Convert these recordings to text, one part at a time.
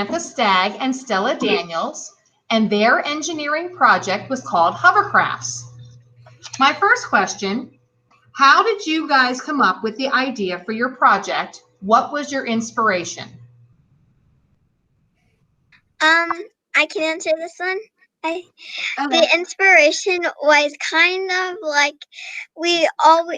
Samantha Stagg and Stella Daniels, and their engineering project was called Hovercrafts. My first question, how did you guys come up with the idea for your project? What was your inspiration? I can answer this one. The inspiration was kind of like we always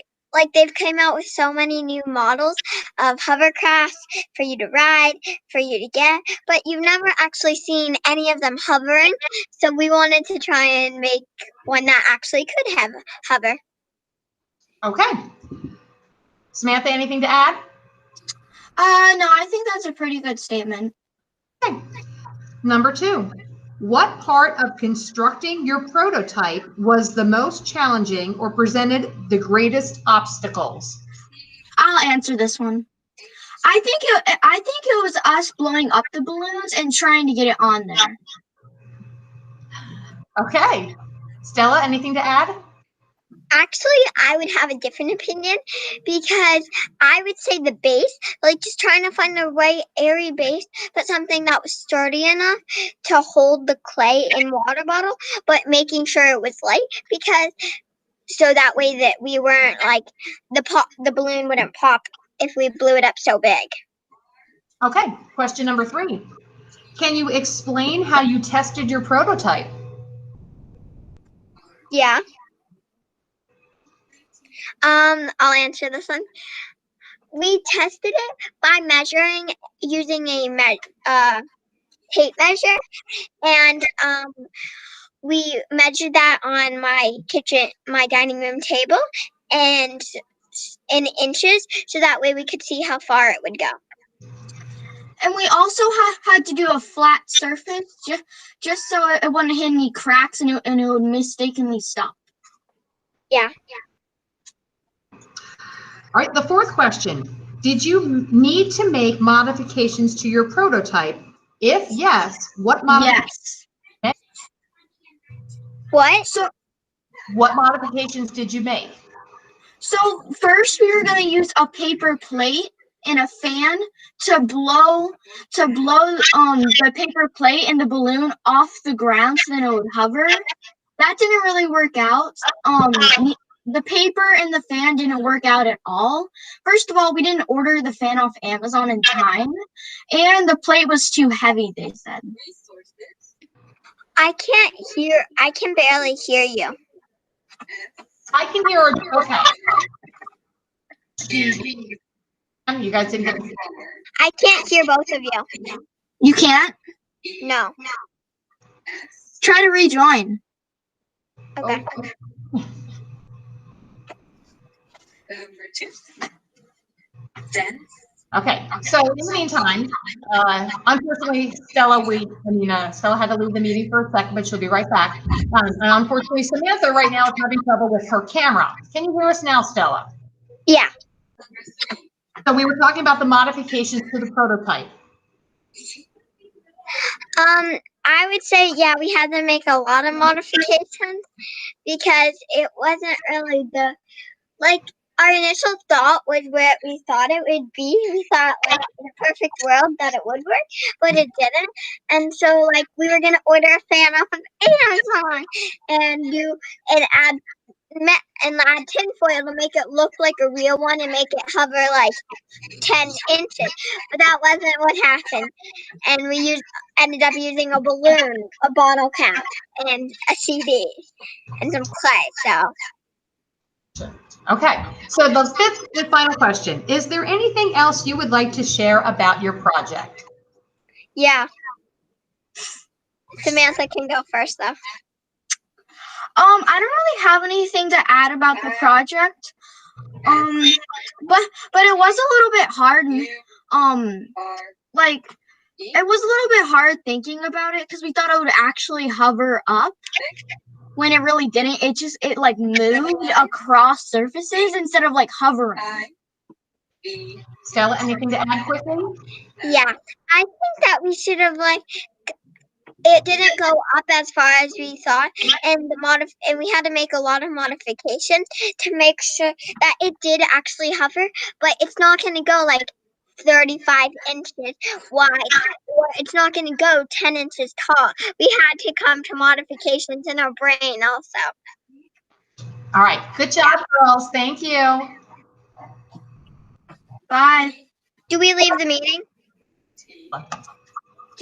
they've came out with so many new models of hovercrafts for you to ride, for you to get, but you've never actually seen any of them hovering. So we wanted to try and make one that actually could have hover. Okay. Samantha, anything to add? No, I think that's a pretty good statement. Okay. Number 2, what part of constructing your prototype was the most challenging or presented the greatest obstacles? I'll answer this one. I think it was us blowing up the balloons and trying to get it on there. Okay. Stella, anything to add? Actually, I would have a different opinion because I would say the base, just trying to find the right airy base, but something that was sturdy enough to hold the clay in water bottle, but making sure it was light so that way that we weren't the balloon wouldn't pop if we blew it up so big. Okay. Question number 3. Can you explain how you tested your prototype? Yeah. I'll answer this one. We tested it by measuring using a tape measure, and we measured that on my dining room table, and in inches, so that way we could see how far it would go. And we also had to do a flat surface just so it wouldn't hit any cracks and it would mistakenly stop. Yeah. All right, the 4th question. Did you need to make modifications to your prototype? If yes, what modifications? Yes. What modifications did you make? So first we were going to use a paper plate and a fan to blow the paper plate and the balloon off the ground so then it would hover. That didn't really work out. The paper and the fan didn't work out at all. First of all, we didn't order the fan off Amazon in time, and the plate was too heavy, they said. I can barely hear you. I can hear her. Okay. You guys didn't get it. I can't hear both of you. You can't? No. Try to rejoin. Okay. Okay, so in the meantime, unfortunately, Stella had to leave the meeting for a second, but she'll be right back. And unfortunately, Samantha right now is having trouble with her camera. Can you hear us now, Stella? Yeah. So we were talking about the modifications to the prototype. I would say, yeah, we had to make a lot of modifications because it wasn't really our initial thought was where we thought it would be. We thought in a perfect world that it would work, but it didn't. And so we were gonna order a fan off of Amazon and add tinfoil to make it look like a real one and make it hover 10 inches. But that wasn't what happened. And we ended up using a balloon, a bottle cap, and a CD and some clay. Okay, so the 5th and final question. Is there anything else you would like to share about your project? Yeah. Samantha can go first, though. I don't really have anything to add about the project. But it was a little bit hard. It was a little bit hard thinking about it because we thought it would actually hover up when it really didn't. It moved across surfaces instead of hovering. Stella, anything to add quickly? Yeah, I think that we should have it didn't go up as far as we thought, and we had to make a lot of modifications to make sure that it did actually hover, but it's not going to go 35 inches wide, or it's not going to go 10 inches tall. We had to come to modifications in our brain also. All right. Good job, girls. Thank you. Bye. Do we leave the meeting?